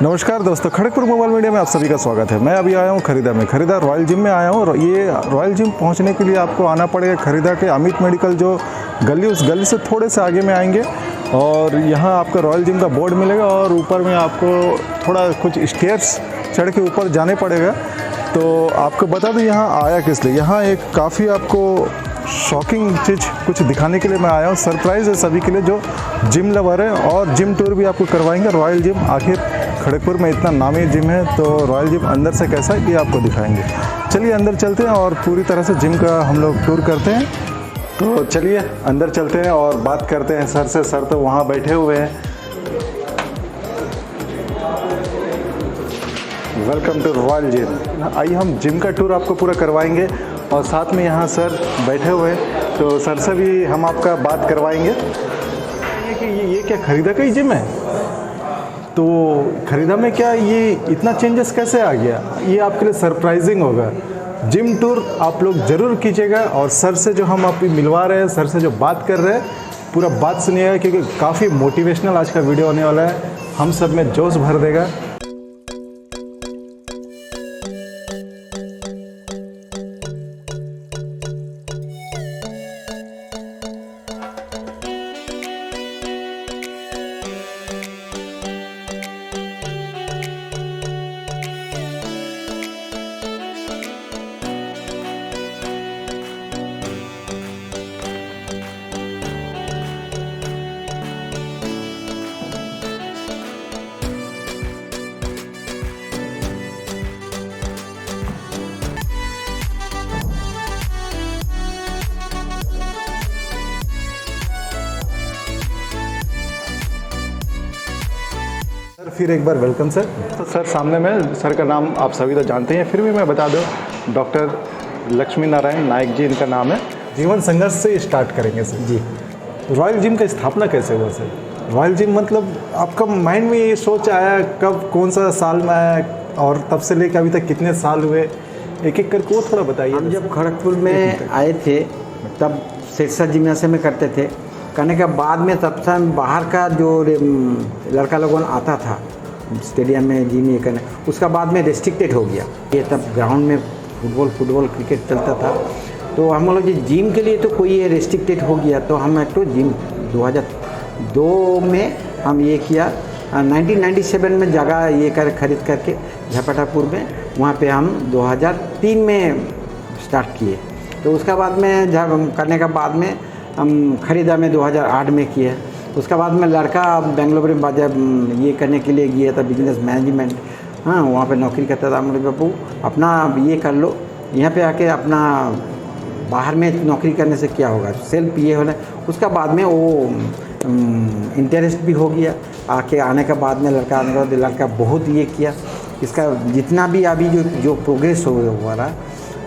नमस्कार दोस्तों, Kharagpur mobile media में आप सभी का स्वागत है। मैं अभी आया हूँ खरीदा में, खरीदा रॉयल जिम में आया हूँ। और ये रॉयल जिम पहुँचने के लिए आपको आना पड़ेगा खरीदा के अमित मेडिकल जो गली, उस गली से थोड़े से आगे में आएंगे और यहाँ आपका रॉयल जिम का बोर्ड मिलेगा और ऊपर में आपको थोड़ा कुछ स्टेयर्स चढ़ के ऊपर जाने पड़ेगा। तो आपको बता दूँ यहाँ आया किस लिए। यहाँ एक काफ़ी आपको शॉकिंग चीज़ कुछ दिखाने के लिए मैं आया हूँ। सरप्राइज़ है सभी के लिए जो जिम लवर है, और जिम टूर भी आपको करवाएंगे। रॉयल जिम आखिर खड़गपुर में इतना नामी जिम है, तो रॉयल जिम अंदर से कैसा है ये आपको दिखाएंगे। चलिए अंदर चलते हैं और पूरी तरह से जिम का हम लोग टूर करते हैं। तो चलिए अंदर चलते हैं और बात करते हैं सर से। सर तो वहाँ बैठे हुए हैं। Welcome to Royal Gym. आइए हम जिम का टूर आपको पूरा करवाएंगे और साथ में यहाँ सर बैठे हुए हैं, तो सर से भी हम आपका बात करवाएंगे कि ये क्या खरीदा का ही जिम है। तो खरीदा में क्या ये इतना चेंजेस कैसे आ गया, ये आपके लिए सरप्राइजिंग होगा। जिम टूर आप लोग ज़रूर कीजिएगा और सर से जो हम आप मिलवा रहे हैं, सर से जो बात कर रहे हैं, पूरा बात सुनिएगा क्योंकि काफ़ी मोटिवेशनल आज का वीडियो होने वाला है। हम सब में जोश भर देगा। फिर एक बार वेलकम सर। तो सर सामने में सर का नाम आप सभी तो जानते हैं, फिर भी मैं बता दूं, डॉक्टर लक्ष्मी नारायण नायक जी इनका नाम है। जीवन संघर्ष से स्टार्ट करेंगे सर जी। रॉयल जिम का स्थापना कैसे हुआ सर? रॉयल जिम मतलब आपका माइंड में ये सोच आया कब, कौन सा साल में आया और तब से लेकर अभी तक कितने साल हुए, एक एक करके वो थोड़ा बताइए। हम जब खड़गपुर में आए थे तब सिरसा जिम्नासियम में करते थे। करने के बाद में तब से बाहर का जो लड़का लोगों आता था स्टेडियम में जिम ये करने, उसका बाद में रेस्ट्रिक्टेड हो गया। ये तब ग्राउंड में फुटबॉल क्रिकेट चलता था, तो हम लोग जिम के लिए तो कोई ये रेस्ट्रिक्टेड हो गया। तो हम एक तो जिम 2002 में हम ये किया। 1997 में जगह ये खरीद करके झपटापुर में, वहाँ पे हम 2003 में स्टार्ट किए। तो उसका बाद में जब करने का बाद में हम खरीदा में 2008 में किया। उसका बाद में लड़का बेंगलुरु में जब ये करने के लिए गया था बिजनेस मैनेजमेंट, हाँ वहाँ पे नौकरी करता था। हम लोग बाबू अपना ये कर लो, यहाँ पे आके अपना बाहर में नौकरी करने से क्या होगा, सेल्फ ये होना। उसका बाद में वो इंटरेस्ट भी हो गया। आने के बाद में लड़का आने के बाद लड़का बहुत ये किया। इसका जितना भी अभी जो प्रोग्रेस हो रहा,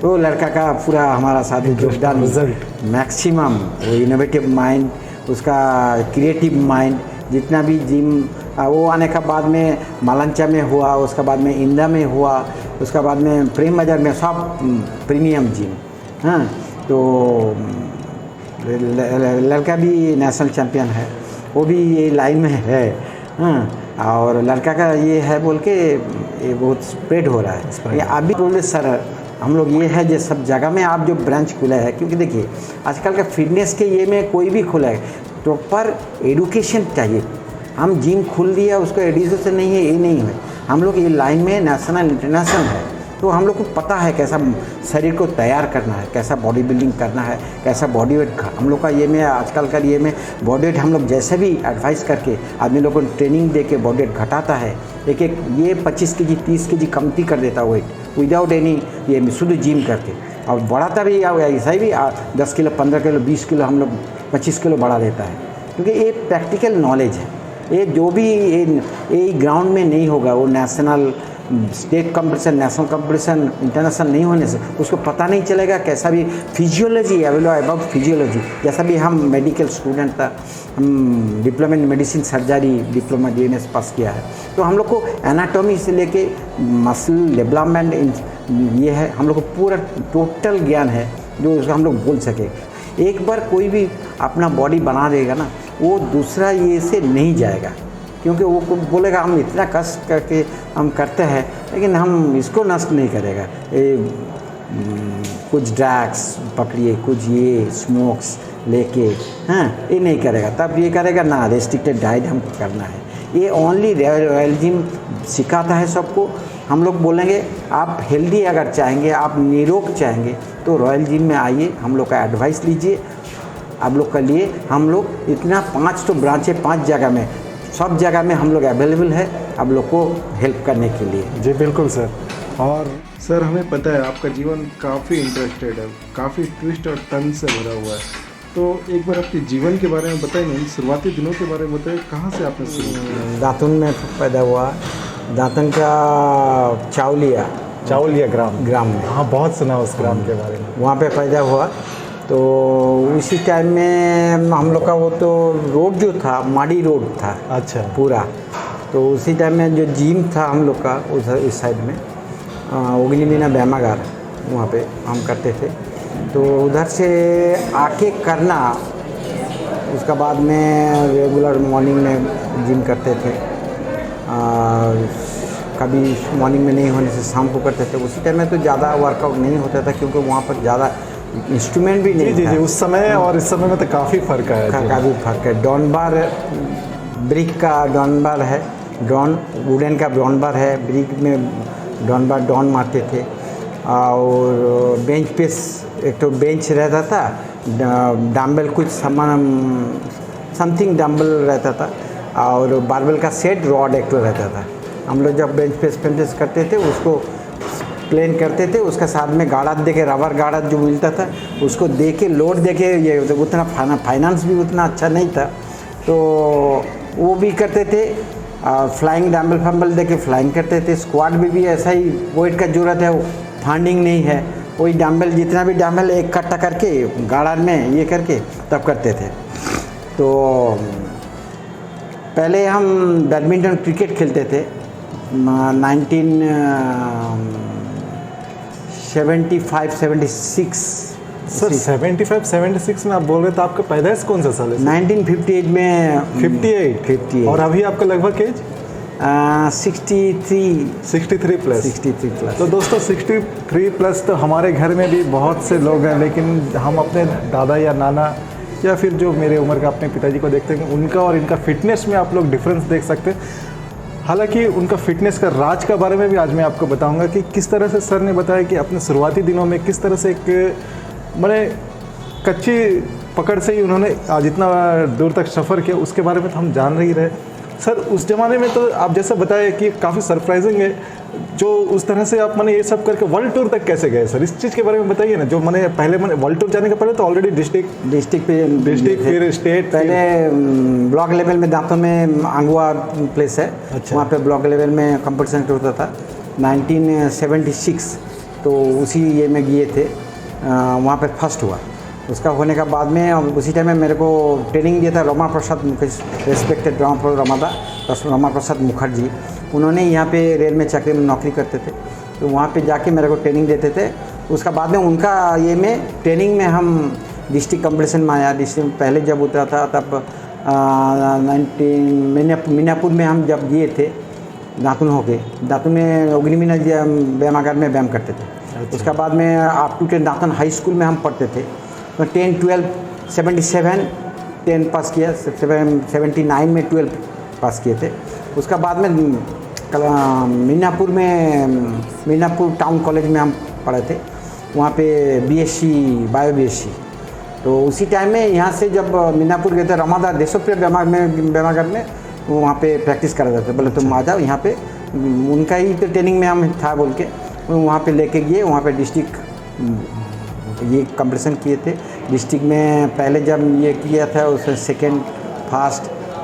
तो लड़का का पूरा हमारा साथ योगदान, रिजल्ट मैक्सिमम, वो इनोवेटिव माइंड, उसका क्रिएटिव माइंड, जितना भी जिम वो आने का बाद में मालंचा में हुआ, उसका बाद में इंदा में हुआ, उसका बाद में प्रेम बाजार में, सब प्रीमियम जिम। हाँ, तो लड़का भी नेशनल चैम्पियन है, वो भी ये लाइन में है। हाँ, और लड़का का ये है बोल के ये बहुत स्प्रेड हो रहा है। ये अभी बोले सर हम लोग ये है जो सब जगह में आप जो ब्रांच खुला है, क्योंकि देखिए आजकल का फिटनेस के ये में कोई भी खुला है, प्रॉपर एडुकेशन चाहिए। हम जिम खुल दिया, उसको एडुकेशन नहीं है, ये नहीं है। हम लोग ये लाइन में नेशनल इंटरनेशनल है, तो हम लोग को पता है कैसा शरीर को तैयार करना है, कैसा बॉडी बिल्डिंग करना है, कैसा बॉडी वेट। हम लोग का ये में आजकल का ये में बॉडी वेट हम लोग जैसे भी एडवाइस करके आदमी लोगों को ट्रेनिंग दे के बॉडी वेट घटाता है। एक ये 25 kg 30 kg कमती कर देता वेट विदाउट एनी ये शुद्ध जिम करके, और बढ़ाता भी ऐसा ही भी 10 किलो 15 किलो 20 किलो हम लोग 25 किलो बढ़ा देता है। क्योंकि ये प्रैक्टिकल नॉलेज है। ये जो भी ये ग्राउंड में नहीं होगा, वो national state competition, national competition, international नहीं होने से उसको पता नहीं चलेगा कैसा भी फिजियोलॉजी अबाउट फिजियोलॉजी। जैसा भी हम मेडिकल स्टूडेंट था, हम diploma in medicine surgery diploma DNS पास किया है, तो हम लोग को एनाटॉमी से लेके मसल डेवलपमेंट ये है, हम लोग को पूरा टोटल ज्ञान है जो हम लोग बोल सके। एक बार कोई भी अपना बॉडी बना देगा ना, वो दूसरा ये से नहीं जाएगा। क्योंकि वो बोलेगा हम इतना कष्ट करके हम करते हैं, लेकिन हम इसको नष्ट नहीं करेगा। कुछ ड्रग्स पकड़िए, कुछ ये स्मोक्स लेके, हाँ, ये नहीं करेगा। तब ये करेगा ना, रेस्ट्रिक्टेड डाइट हमको करना है। ये ओनली रॉयल जिम सिखाता है सबको। हम लोग बोलेंगे आप हेल्दी अगर चाहेंगे, आप निरोग चाहेंगे, तो रॉयल जिम में आइए, हम लोग का एडवाइस लीजिए। आप लोग के लिए हम लोग इतना 5 तो ब्रांच है 5 जगह में, सब जगह में हम लोग अवेलेबल है आप लोग को हेल्प करने के लिए। जी बिल्कुल सर। और सर हमें पता है आपका जीवन काफ़ी इंटरेस्टेड है, काफ़ी ट्विस्ट और टर्न से भरा हुआ है, तो एक बार अपने जीवन के बारे में बताइए, नहीं शुरुआती दिनों के बारे में बताइए, कहाँ से आपने शुरू किया? दातुन में पैदा हुआ, दातुन का चावलिया ग्राम में। हाँ, बहुत सुना उस ग्राम के बारे में। वहाँ पे पैदा हुआ। तो उसी टाइम में हम लोग का वो तो रोड जो था माड़ी रोड था, अच्छा, पूरा। तो उसी टाइम में जो जिम था हम लोग का उधर इस साइड में, ओगली मीना व्यायामागार, वहाँ पे हम करते थे। तो उधर से आके करना, उसका बाद में रेगुलर मॉर्निंग में जिम करते थे। कभी मॉर्निंग में नहीं होने से शाम को करते थे। उसी टाइम में तो ज़्यादा वर्कआउट नहीं होता था, क्योंकि वहाँ पर ज़्यादा इंस्ट्रूमेंट भी नहीं जी था। जी, उस समय और इस समय में तो काफ़ी फ़र्क है। काफ़ी फ़र्क है। डॉन बार, ब्रिक का डॉन बार है, वुडन का डॉन बार है, ब्रिक में डॉन बार डॉन मारते थे। और बेंच पे एक तो बेंच रहता था, डम्बल कुछ समथिंग डम्बल रहता था, और बारबेल का सेट रॉड एक तो रहता था। हम लोग जब बेंच पे स्पेंटेस करते थे उसको प्लेन करते थे, उसका साथ में गाड़ा दे के, रबर गाड़ा जो मिलता था उसको दे के, लोड दे के, ये उतना फाइनेंस भी उतना अच्छा नहीं था, तो वो भी करते थे। फ्लाइंग डम्बल फम्बल दे के फ्लाइंग करते थे। स्क्वाड में भी ऐसा ही वेट का ज़रूरत है, फंडिंग नहीं है, वही डम्बल जितना भी डम्बल एक इकट्ठा करके गाड़ा में ये करके तब करते थे। तो पहले हम बैडमिंटन क्रिकेट खेलते थे 1975-76। सर 75-76 में आप बोल रहे थे, आपका पैदाइश कौन सा साल है? 1958 में। 58। और अभी आपका लगभग एज 63 प्लस। तो दोस्तों 63 प्लस तो हमारे घर में भी बहुत से लोग हैं, लेकिन हम अपने दादा या नाना या फिर जो मेरे उम्र का अपने पिताजी को देखते हैं, उनका और इनका फिटनेस में आप लोग डिफरेंस देख सकते हैं। हालांकि उनका फिटनेस का राज के बारे में भी आज मैं आपको बताऊंगा कि किस तरह से सर ने बताया कि अपने शुरुआती दिनों में किस तरह से एक मैंने कच्ची पकड़ से ही उन्होंने आज इतना दूर तक सफ़र किया, उसके बारे में तो हम जान ही रहे। सर उस ज़माने में तो आप जैसा बताया कि काफ़ी सरप्राइजिंग है, जो उस तरह से आप मैंने ये सब करके वर्ल्ड टूर तक कैसे गए सर, इस चीज़ के बारे में बताइए ना। जो मैंने पहले मैंने वर्ल्ड टूर जाने के पहले तो ऑलरेडी डिस्ट्रिक्ट फिर स्टेट, पहले ब्लॉक लेवल में दांतों में आंगुआ प्लेस है। अच्छा। वहाँ पे ब्लॉक लेवल में कंपटीशन होता था 1976। तो उसी ये में गए थे, वहाँ पे फर्स्ट हुआ। उसका होने का बाद में उसी टाइम में मेरे को ट्रेनिंग दिया था रमा प्रसाद मुखर्जी, रेस्पेक्टेड रमा प्रसाद मुखर्जी। उन्होंने यहाँ पे रेल में चाकरी में नौकरी करते थे, तो वहाँ पे जाके मेरे को ट्रेनिंग देते थे। उसका बाद में उनका ये में ट्रेनिंग में हम डिस्ट्रिक्ट कंपटीशन में आया। डिस्ट्रिक्ट में पहले जब उतरा था तब 19 में हम जब गए थे दातुन होके, दातुन में ओगनीमीना व्यायामागार में व्यायाम करते थे। अच्छा। उसका बाद में अप टू 10 दातुन हाई स्कूल में हम पढ़ते थे। तो 10, 12, 77 10 पास किया, 79 में 12 पास किए थे। उसका बाद में मीनापुर टाउन कॉलेज में हम पढ़े थे, वहाँ पे बीएससी बायो बीएससी। तो उसी टाइम में यहाँ से जब मीनापुर गए थे, रमादास देशप्रिय व्यायामागार में वहाँ पे प्रैक्टिस करा जाता, बोले तुम आ जाओ यहाँ पे। उनका ही तो ट्रेनिंग में हम था बोल के वहाँ पे लेके गए। वहाँ पे डिस्ट्रिक्ट ये कंपटीशन किए थे। डिस्ट्रिक्ट में पहले जब ये किया था उसमें सेकेंड फर्स्ट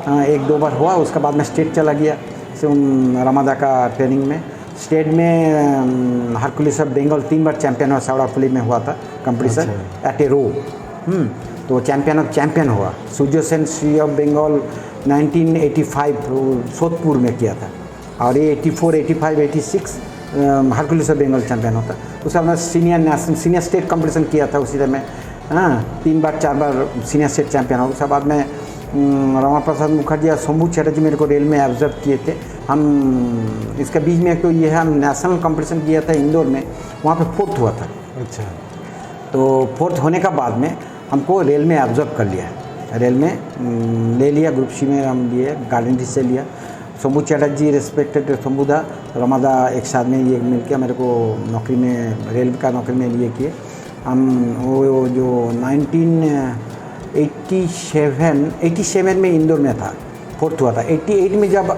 1-2 बार हुआ। उसके बाद में स्टेट चला गया रमादा का ट्रेनिंग में। स्टेट में हरकुलिस ऑफ बंगाल 3 बार चैंपियन हुआ, सावड़ाफुली में हुआ था कंपटीशन एट ए रो। तो चैंपियन हुआ। सूर्य सेन श्री ऑफ बंगाल 1985 सोदपुर में किया था, और ये 84, 85, 86 हरकुलिस ऑफ बंगाल चैंपियन होता। उसके बाद सीनियर स्टेट कंपटीशन किया था उसी समय। 3 बार 4 बार सीनियर स्टेट चैंपियन हुआ। उसके बाद में रामा प्रसाद मुखर्जी और शंभू चटर्जी मेरे को रेल में ऑब्जर्व किए थे। हम इसका बीच में एक तो ये है, हम नेशनल कंपटीशन किया था इंदौर में, वहाँ पे 4th हुआ था। अच्छा। तो 4th होने का बाद में हमको रेल में ऑब्जर्व कर लिया, रेल में ले लिया, ग्रुप सी में हम लिए, गार्डन से लिया। शंभू चटर्जी रिस्पेक्टेड शंभूदा रमादा एक साथ में ये मिल के मेरे को नौकरी में, रेल का नौकरी में लिए किए। हम वो जो 1987 में इंदौर में था, 4th हुआ था। 88 में जब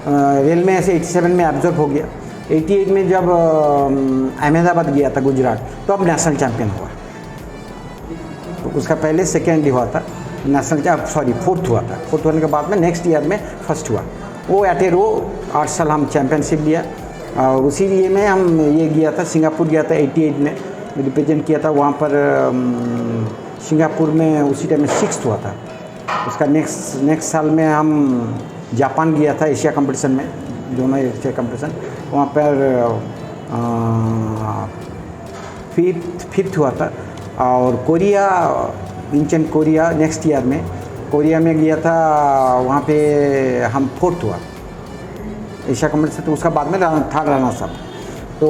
रेल में ऐसे 87 में ऑब्जर्व हो गया। 88 में जब अहमदाबाद गया था गुजरात, तो अब नेशनल चैम्पियन हुआ। तो उसका पहले 2nd हुआ था नेशनल, 4th हुआ था। 4th होने के बाद में नेक्स्ट ईयर में 1st हुआ। वो एट ए रो 8 साल हम चैम्पियनशिप लिया। और उसी लिए में हम ये गया था, सिंगापुर गया था 88 में, रिप्रेजेंट किया था वहाँ पर। सिंगापुर में उसी टाइम में 6th हुआ था। उसका नेक्स्ट साल में हम जापान गया था एशिया कंपटीशन में, दोनों एशिया कंपटीशन। वहाँ पर 5th हुआ था। और Korea, Incheon Korea next year में, कोरिया में गया था, वहाँ पे हम 4th हुआ एशिया कंपटीशन। तो उसका बाद में 3rd रनर सब। तो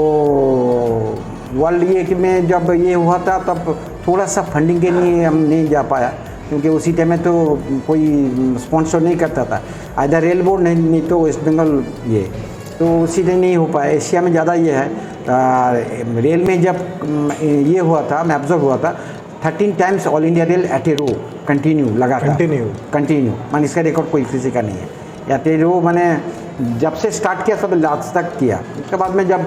वर्ल्ड ये कि में जब ये हुआ था तब थोड़ा सा फंडिंग के लिए हम नहीं जा पाया, क्योंकि उसी टाइम में तो कोई स्पॉन्सर नहीं करता था, आइदर रेल बोर्ड नहीं तो वेस्ट बंगाल ये, तो उसी टाइम नहीं हो पाया। एशिया में ज़्यादा ये है। रेल में जब ये हुआ था, मैं ऑब्जर्व हुआ था, 13 times all India rail at a row continue लगातार, कंटिन्यू माने इसका रिकॉर्ड कोई किसी का नहीं है। एट ए रो मैंने जब से स्टार्ट किया सब लास्ट तक किया। उसके बाद में जब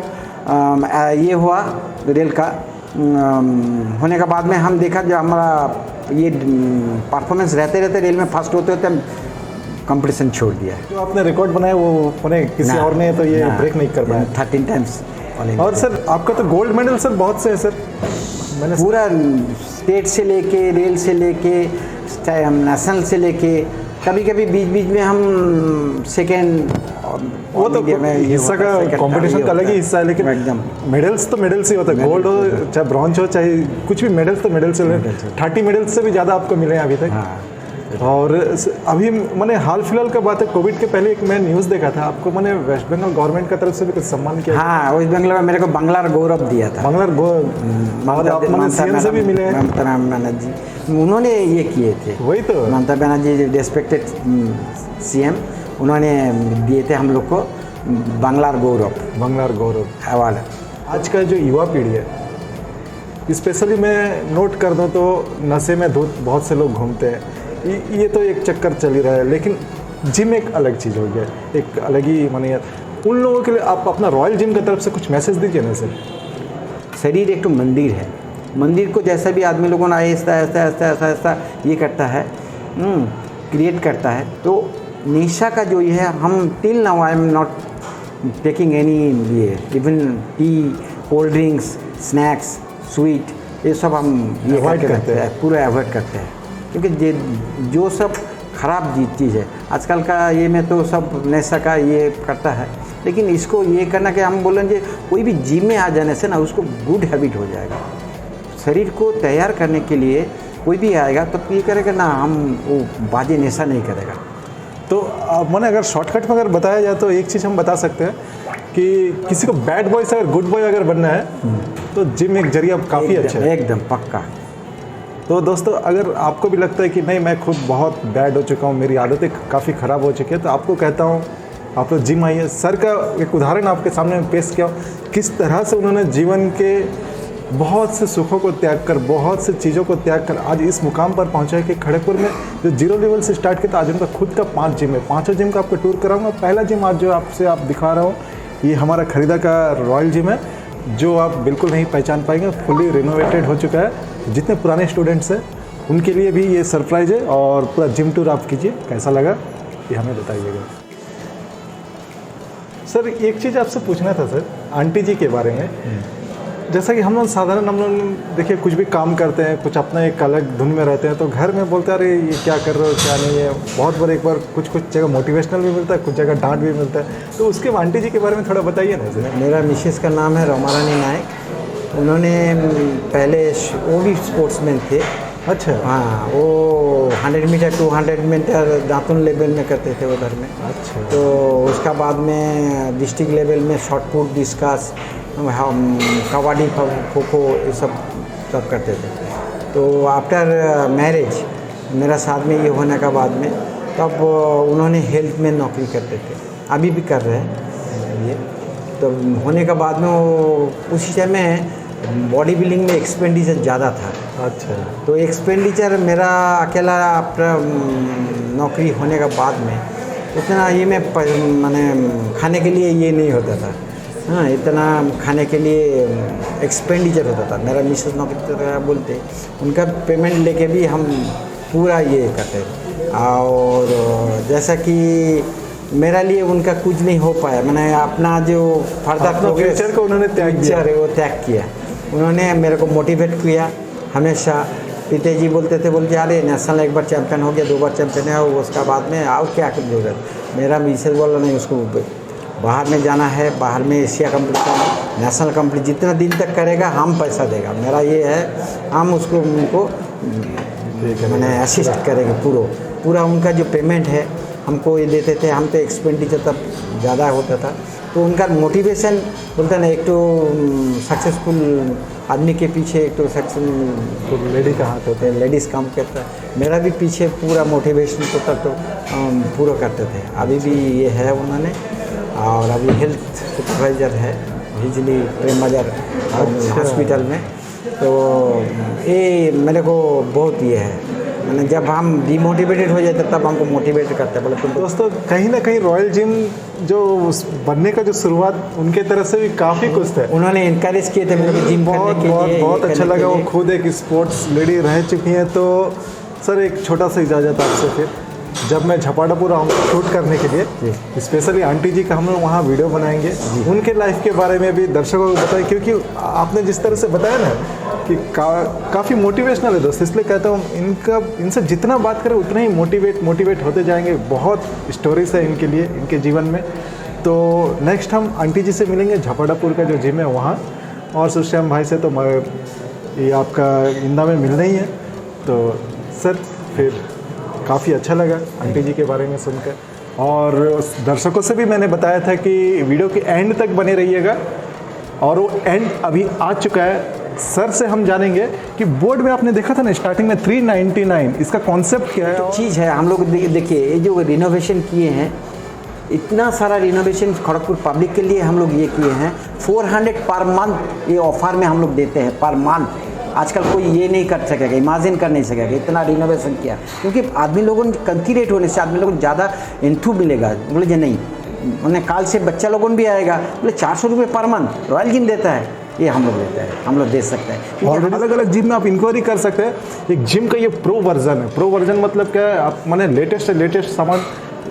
ये हुआ रेल का होने के बाद में हम देखा जो हमारा ये परफॉर्मेंस रहते रहते रेल में फर्स्ट होते होते हम कंपटीशन छोड़ दिया। जो आपने रिकॉर्ड बनाया वो उन्हें किसी और ने तो ये ब्रेक नहीं कर पाया। 13 टाइम्स। और सर आपका तो गोल्ड मेडल सर बहुत से है सर, मैंने पूरा स्टेट से लेके, रेल से लेके, नेशनल से लेके, कभी कभी बीच बीच में हम 2nd, वो तो हिस्सा का कंपटीशन का अलग ही हिस्सा है, लेकिन एकदम मेडल्स तो मेडल्स ही होता है। गोल्ड हो चाहे ब्रॉन्ज हो चाहे कुछ भी, मेडल्स तो मेडल्स ही। 30 मेडल्स से भी ज़्यादा आपको मिले हैं अभी तक। हाँ। और अभी मैंने हाल फिलहाल का बात है, कोविड के पहले एक मैं न्यूज़ देखा था, आपको मैंने वेस्ट बंगाल गवर्नमेंट की तरफ से भी कुछ सम्मान किया। हाँ, वेस्ट बंगाल में मेरे को बंगलार गौरव दिया था। बंगलार आप मैंने सीएम से भी मिले हैं। ममता बनर्जी उन्होंने ये किए थे। वही तो ममता बनर्जी रिस्पेक्टेड सीएम, उन्होंने दिए थे हम लोग को बंगलार गौरव अवार्ड। आज का जो युवा पीढ़ी है, स्पेशली मैं नोट कर दूं तो नशे में धुत बहुत से लोग घूमते हैं। ये तो एक चक्कर चल ही रहा है, लेकिन जिम एक अलग चीज़ हो गया, एक अलग ही मानिए। उन लोगों के लिए आप अपना रॉयल जिम की तरफ से कुछ मैसेज दीजिए ना सर। शरीर एक तो मंदिर है, मंदिर को जैसा भी आदमी लोगों ने ऐसा ये करता है, क्रिएट करता है। तो निशा का जो ये है, हम till now I am not taking any ये even tea, cold drinks, snacks, sweet, ये सब हम ये अवॉइड करते हैं, पूरा अवॉइड करते हैं। क्योंकि जो सब ख़राब चीज़ है आजकल का, ये में तो सब नशा का ये करता है। लेकिन इसको ये करना कि हम बोलेंगे कोई भी जिम में आ जाने से ना उसको गुड हैबिट हो जाएगा। शरीर को तैयार करने के लिए कोई भी आएगा तो ये करेगा ना, हम वो बाजी नशा नहीं करेगा। तो मैंने अगर शॉर्टकट में अगर बताया जाए तो एक चीज़ हम बता सकते हैं कि किसी को बैड बॉय से अगर गुड बॉय अगर बनना है तो जिम एक जरिया काफ़ी अच्छा है। एकदम पक्का। तो दोस्तों, अगर आपको भी लगता है कि नहीं मैं खुद बहुत बैड हो चुका हूँ, मेरी आदतें काफ़ी ख़राब हो चुकी है, तो आपको कहता हूँ आप लोग जिम आइए। सर का एक उदाहरण आपके सामने पेश किया, किस तरह से उन्होंने जीवन के बहुत से सुखों को त्याग कर, बहुत से चीज़ों को त्याग कर आज इस मुकाम पर पहुंचा है कि खड़गपुर में जो 0 लेवल से स्टार्ट किया था, आज उनका खुद का 5 जिम है। 5 जिम का आपको टूर कराऊंगा। पहला जिम आज जो आपसे आप दिखा रहा हूँ, ये हमारा खरीदा का रॉयल जिम है, जो आप बिल्कुल नहीं पहचान पाएंगे, फुली रिनोवेटेड हो चुका है। जितने पुराने स्टूडेंट्स हैं उनके लिए भी ये सरप्राइज़ है। और पूरा जिम टूर आप कीजिए, कैसा लगा ये हमें बताइएगा। सर एक चीज़ आपसे पूछना था सर, आंटी जी के बारे में। जैसा कि हम लोग साधारण देखिए कुछ भी काम करते हैं, कुछ अपना एक अलग धुन में रहते हैं, तो घर में बोलते हैं अरे ये क्या कर रहे हो, क्या नहीं है। बहुत बार एक बार कुछ जगह मोटिवेशनल भी मिलता है, कुछ जगह डांट भी मिलता है। तो उसके आंटी जी के बारे में थोड़ा बताइए ना सर। मेरा मिसेस का नाम है रोमारानी नायक। उन्होंने पहले वो भी स्पोर्ट्समैन थे, अच्छा। हाँ, वो 100 मीटर 200 मीटर दातुन लेवल में करते थे उधर में। अच्छा। तो उसका बाद में डिस्ट्रिक्ट लेवल में शॉट पुट, डिस्कस, हम कबड्डी, खो खो, ये सब करते थे। तो आफ्टर मैरिज मेरा साथ में ये होने का बाद में तब उन्होंने हेल्थ में नौकरी करते थे, अभी भी कर रहे हैं ये। तो होने का बाद में वो उसी समय बॉडी बिल्डिंग में एक्सपेंडिचर ज़्यादा था। अच्छा। तो एक्सपेंडिचर मेरा अकेला आफ्टर नौकरी होने के बाद में उतना ये मैंने खाने के लिए ये नहीं होता था। हाँ, इतना खाने के लिए एक्सपेंडिचर होता था। मेरा मिसेस नौकरी बोलते, उनका पेमेंट लेके भी हम पूरा ये करते। और जैसा कि मेरा लिए उनका कुछ नहीं हो पाया, मैंने अपना जो फर्दर प्रोग्रेस फ्यूचर को उन्होंने त्याग दिया। वो त्याग किया। उन्होंने मेरे को मोटिवेट किया हमेशा। पिताजी बोलते अरे नेशनल एक बार चैंपियन हो गया, 2 बार चैंपियन है, उसका बाद में और क्या की जरूरत। मेरा मिसेज बोला नहीं, उसको बाहर में जाना है, बाहर में एशिया कंपटीशन, नेशनल कंपटीशन जितना दिन तक करेगा हम पैसा देगा। मेरा ये है, हम उसको उनको मैंने असिस्ट करेंगे। पूरा उनका जो पेमेंट है हमको ये देते थे। हम तो एक्सपेंडिचर तब ज़्यादा होता था, तो उनका मोटिवेशन बोलते ना, एक तो सक्सेसफुल आदमी के पीछे एक तो सक्सेसफुल तो लेडी का हाथ होता है, लेडीज़ काम करता है। मेरा भी पीछे पूरा मोटिवेशन होता तो पूरा करते थे। अभी भी ये है उन्होंने। और अभी हेल्थ सुपरवाइज़र है हिजली प्रेम बाजार हॉस्पिटल में। तो ये मेरे को बहुत ये है, मैंने जब हम डिमोटिवेटेड हो जाते तब हमको मोटिवेट करते हैं, बोले तुम दोस्तों कहीं ना कहीं रॉयल जिम जो बनने का जो शुरुआत उनके तरफ से भी काफ़ी कुछ था। उन्होंने इनकरेज किए थे मेरे को जिम करने के लिए। बहुत अच्छा लगा। वो खुद एक स्पोर्ट्स लेडी रह चुकी हैं। तो सर एक छोटा सा इजाज़त आपसे, फिर जब मैं झपाटापुर आऊँगा शूट करने के लिए, स्पेशली आंटी जी का हम लोग वहाँ वीडियो बनाएंगे, उनके लाइफ के बारे में भी दर्शकों को बताएं, क्योंकि आपने जिस तरह से बताया ना कि काफ़ी मोटिवेशनल है दोस्त, इसलिए कहता हूँ इनसे जितना बात करें उतना ही मोटिवेट होते जाएंगे। बहुत स्टोरीज है इनके लिए, इनके जीवन में। तो नेक्स्ट हम आंटी जी से मिलेंगे, झपाटापुर का जो जिम है वहाँ, और सुश्याम भाई से तो ये आपका इंदा में मिलना ही है। तो सर फिर काफ़ी अच्छा लगा आंटी जी के बारे में सुनकर, और दर्शकों से भी मैंने बताया था कि वीडियो के एंड तक बने रहिएगा, और वो एंड अभी आ चुका है। सर से हम जानेंगे कि बोर्ड में आपने देखा था ना स्टार्टिंग में 399, इसका कॉन्सेप्ट क्या है? चीज़ है हम लोग देखिए, ये जो रिनोवेशन किए हैं, इतना सारा रिनोवेशन खड़गपुर पब्लिक के लिए हम लोग ये किए हैं। 400 पर मंथ ये ऑफर में हम लोग देते हैं पर मंथ। आजकल कोई ये नहीं कर सकेगा, इमेजिन कर नहीं सकेगा इतना रिनोवेशन किया, क्योंकि आदमी लोगों ने कंक्रीट होने से आदमी लोगों को ज़्यादा इंथू मिलेगा। बोले जो नहीं, उन्हें काल से बच्चा लोगों भी आएगा, बोले 400 रुपये पर मंथ रॉयल जिम देता है, ये हम लोग देते हैं, हम लोग दे सकते हैं। और अलग अलग जिम में आप इंक्वायरी कर सकते हैं। एक जिम का ये प्रो वर्जन है। प्रो वर्जन मतलब क्या है? आप मैंने लेटेस्ट सामान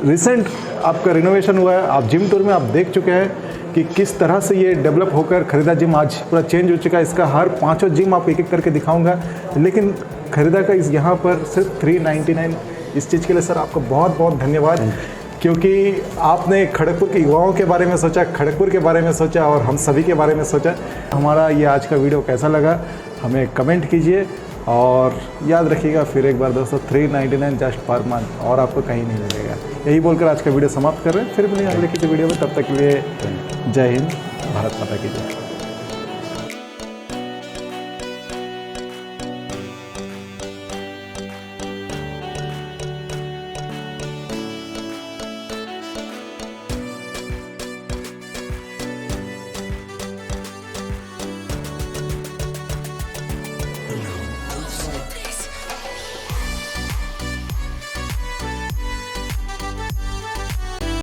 रिसेंट आपका रिनोवेशन हुआ है, आप जिम टूर में आप देख चुके हैं कि किस तरह से ये डेवलप होकर खरीदा जिम आज पूरा चेंज हो चुका है। इसका हर 5 जिम आप एक एक करके दिखाऊंगा, लेकिन खरीदा का इस यहाँ पर सिर्फ 399। इस चीज़ के लिए सर आपका बहुत बहुत धन्यवाद, क्योंकि आपने खड़गपुर के युवाओं के बारे में सोचा, खड़गपुर के बारे में सोचा, और हम सभी के बारे में सोचा। हमारा ये आज का वीडियो कैसा लगा हमें कमेंट कीजिए, और याद रखिएगा फिर एक बार दोस्तों, 399 जस्ट पर मंथ, और आपको कहीं नहीं मिलेगा। यही बोलकर आज का वीडियो समाप्त कर रहे हैं। फिर मिलेंगे अगले किसी वीडियो में, तब तक के लिए जय हिंद, भारत माता की जय।